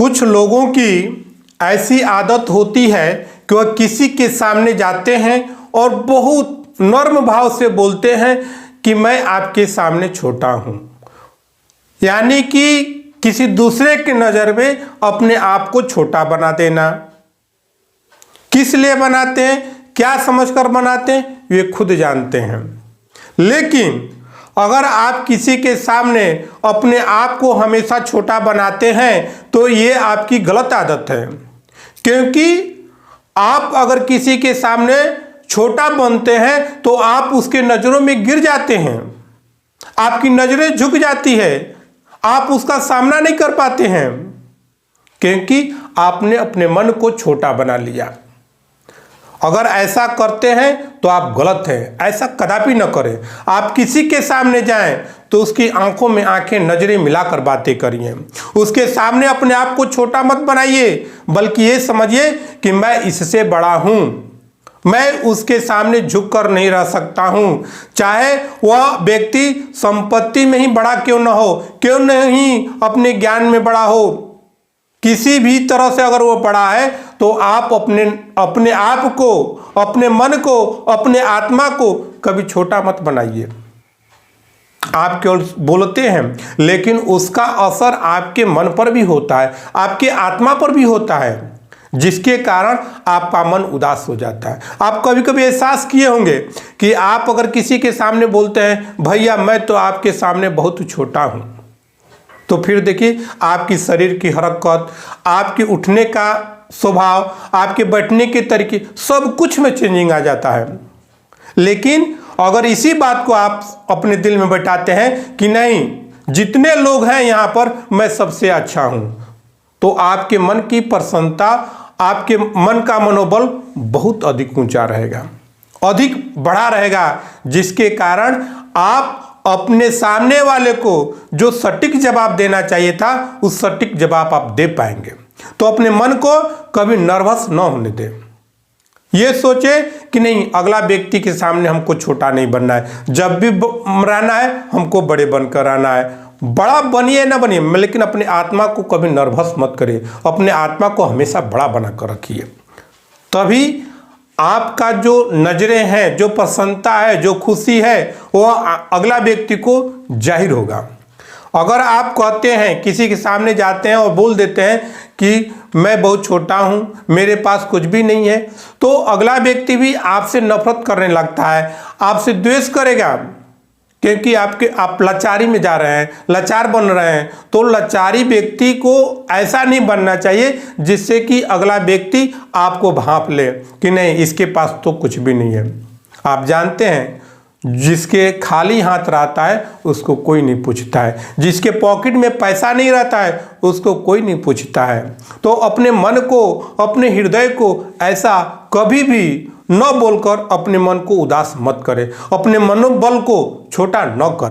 कुछ लोगों की ऐसी आदत होती है कि वह किसी के सामने जाते हैं और बहुत नर्म भाव से बोलते हैं कि मैं आपके सामने छोटा हूं, यानी कि किसी दूसरे की नज़र में अपने आप को छोटा बना देना। किस लिए बनाते हैं, क्या समझकर बनाते हैं, वे खुद जानते हैं। लेकिन अगर आप किसी के सामने अपने आप को हमेशा छोटा बनाते हैं तो ये आपकी गलत आदत है, क्योंकि आप अगर किसी के सामने छोटा बनते हैं तो आप उसके नज़रों में गिर जाते हैं, आपकी नज़रें झुक जाती है, आप उसका सामना नहीं कर पाते हैं, क्योंकि आपने अपने मन को छोटा बना लिया। अगर ऐसा करते हैं तो आप गलत हैं, ऐसा कदापि न करें। आप किसी के सामने जाएं तो उसकी आंखों में आंखें नजरें मिलाकर बातें करिए। उसके सामने अपने आप को छोटा मत बनाइए, बल्कि ये समझिए कि मैं इससे बड़ा हूं, मैं उसके सामने झुक कर नहीं रह सकता हूं, चाहे वह व्यक्ति संपत्ति में ही बड़ा क्यों न हो, क्यों नहीं अपने ज्ञान में बड़ा हो, किसी भी तरह से अगर वो बड़ा है तो आप अपने आप को, अपने मन को, अपने आत्मा को कभी छोटा मत बनाइए। आप केवल बोलते हैं, लेकिन उसका असर आपके मन पर भी होता है, आपके आत्मा पर भी होता है, जिसके कारण आपका मन उदास हो जाता है। आप कभी कभी एहसास किए होंगे कि आप अगर किसी के सामने बोलते हैं, भैया मैं तो आपके सामने बहुत छोटा हूं, तो फिर देखिए आपकी शरीर की हरकत, आपके उठने का स्वभाव, आपके बैठने के तरीके, सब कुछ में चेंजिंग आ जाता है। लेकिन अगर इसी बात को आप अपने दिल में बैठाते हैं कि नहीं, जितने लोग हैं यहाँ पर मैं सबसे अच्छा हूँ, तो आपके मन की प्रसन्नता, आपके मन का मनोबल बहुत अधिक ऊंचा रहेगा, अधिक बढ़ा रहेगा, जिसके कारण आप अपने सामने वाले को जो सटीक जवाब देना चाहिए था उस सटीक जवाब आप दे पाएंगे। तो अपने मन को कभी नर्वस न होने दें। ये सोचे कि नहीं, अगला व्यक्ति के सामने हमको छोटा नहीं बनना है, जब भी रहना है हमको बड़े बनकर रहना है। बड़ा बनिए ना बनिए, लेकिन अपने आत्मा को कभी नर्वस मत करिए, अपने आत्मा को हमेशा बड़ा बना कर रखिए। तभी आपका जो नजरें हैं, जो प्रसन्नता है, जो खुशी है, वो अगला व्यक्ति को जाहिर होगा। अगर आप कहते हैं, किसी के सामने जाते हैं और बोल देते हैं कि मैं बहुत छोटा हूँ, मेरे पास कुछ भी नहीं है, तो अगला व्यक्ति भी आपसे नफरत करने लगता है, आपसे द्वेष करेगा, क्योंकि आप लाचारी में जा रहे हैं, लाचार बन रहे हैं। तो लाचारी व्यक्ति को ऐसा नहीं बनना चाहिए जिससे कि अगला व्यक्ति आपको भांप ले कि नहीं, इसके पास तो कुछ भी नहीं है। आप जानते हैं, जिसके खाली हाथ रहता है उसको कोई नहीं पूछता है, जिसके पॉकेट में पैसा नहीं रहता है उसको कोई नहीं पूछता है। तो अपने मन को, अपने हृदय को ऐसा कभी भी न बोलकर अपने मन को उदास मत करें, अपने मनोबल को छोटा न करें।